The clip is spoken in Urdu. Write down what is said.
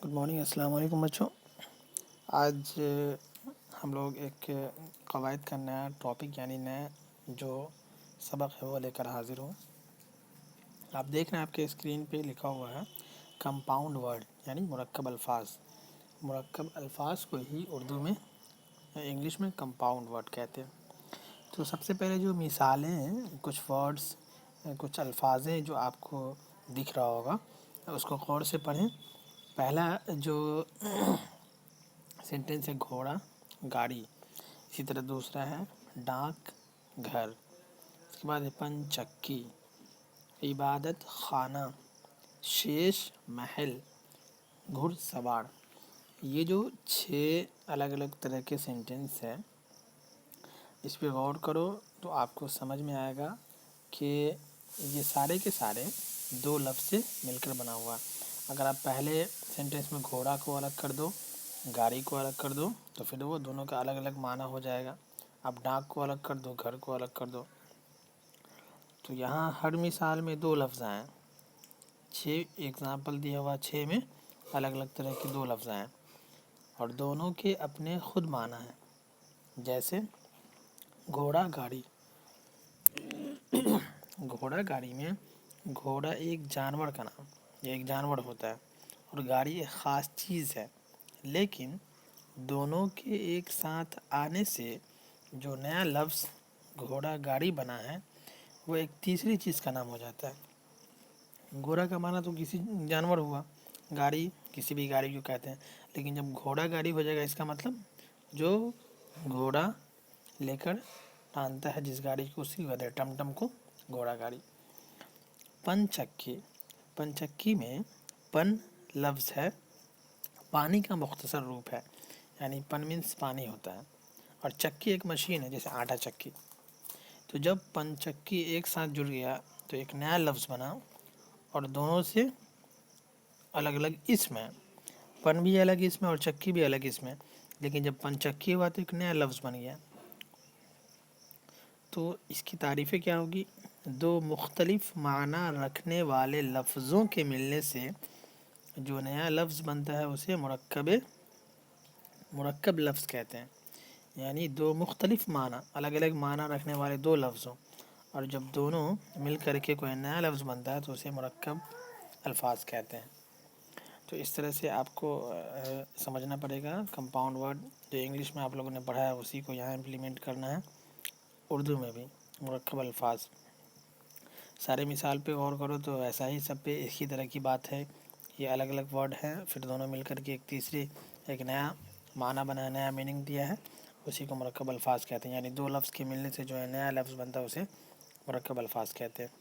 گڈ مارننگ، السلام علیکم بچوں۔ آج ہم لوگ ایک قواعد کا نیا ٹاپک یعنی نیا جو سبق ہے وہ لے کر حاضر ہوں۔ آپ دیکھ رہے ہیں آپ کے اسکرین پہ لکھا ہوا ہے کمپاؤنڈ ورڈ یعنی مرکب الفاظ۔ مرکب الفاظ کو ہی اردو میں انگلش میں کمپاؤنڈ ورڈ کہتے ہیں۔ تو سب سے پہلے جو مثالیں ہیں، کچھ ورڈز، کچھ الفاظ ہیں جو آپ کو دکھ رہا ہوگا، اس کو غور سے پڑھیں۔ پہلا جو سینٹنس ہے گھوڑا گاڑی، اسی طرح دوسرا ہے ڈاک گھر، اس کے بعد ہے پن چکی، عبادت خانہ، شیش محل، گھڑ سوار۔ یہ جو 6 الگ الگ طرح کے سینٹنس ہیں، اس پہ غور کرو تو آپ کو سمجھ میں آئے گا کہ یہ سارے کے سارے 2 لفظ سے مل کر بنا ہوا ہے۔ اگر آپ پہلے سینٹنس میں گھوڑا کو الگ کر دو، گاڑی کو الگ کر دو، تو پھر وہ دونوں کا الگ الگ معنی ہو جائے گا۔ اب ڈاک کو الگ کر دو، گھر کو الگ کر دو، تو یہاں ہر مثال میں 2 لفظ آئیں۔ 6 ایگزامپل دیا ہوا، 6 میں الگ الگ طرح کے 2 لفظ آئیں اور دونوں کے اپنے خود معنی ہیں۔ جیسے گھوڑا گاڑی، گھوڑا گاڑی میں گھوڑا ایک جانور کا نام، یہ ایک جانور ہوتا ہے، اور گاڑی ایک خاص چیز ہے، لیکن دونوں کے ایک ساتھ آنے سے جو نیا لفظ گھوڑا گاڑی بنا ہے وہ ایک تیسری چیز کا نام ہو جاتا ہے۔ گھوڑا کا معنی تو کسی جانور ہوا، گاڑی کسی بھی گاڑی کو کہتے ہیں، لیکن جب گھوڑا گاڑی ہو جائے گا، اس کا مطلب جو گھوڑا لے کر ٹانتا ہے جس گاڑی کو، اسی کہتے ہیں ٹم ٹم کو گھوڑا گاڑی۔ پن چکی، پن چکی میں پن لفظ ہے، پانی کا مختصر روپ ہے، یعنی پن مینس پانی ہوتا ہے، اور چکی ایک مشین ہے جیسے آٹا چکی۔ تو جب پن چکی ایک ساتھ جڑ گیا تو ایک نیا لفظ بنا، اور دونوں سے الگ الگ اسم ہے، پن بھی الگ اسم ہے اور چکی بھی الگ اسم ہے، لیکن جب پن چکی ہوا تو ایک نیا لفظ بن گیا۔ تو اس کی تعریفیں کیا ہوگی؟ 2 مختلف معنی رکھنے والے لفظوں کے ملنے سے جو نیا لفظ بنتا ہے اسے مرکب لفظ کہتے ہیں۔ یعنی 2 مختلف معنی، الگ الگ معنی رکھنے والے 2 لفظوں، اور جب دونوں مل کر کے کوئی نیا لفظ بنتا ہے تو اسے مرکب الفاظ کہتے ہیں۔ تو اس طرح سے آپ کو سمجھنا پڑے گا کمپاؤنڈ ورڈ جو انگلش میں آپ لوگوں نے پڑھا ہے اسی کو یہاں امپلیمنٹ کرنا ہے اردو میں بھی، مرکب الفاظ۔ سارے مثال پہ غور کرو تو ایسا ہی سب پہ ایک ہی طرح کی بات ہے، یہ الگ الگ ورڈ ہیں، پھر دونوں مل کر کے ایک نیا معنی بنا، نیا میننگ دیا ہے، اسی کو مرکب الفاظ کہتے ہیں۔ یعنی 2 لفظ کے ملنے سے جو ہے نیا لفظ بنتا ہے اسے مرکب الفاظ کہتے ہیں۔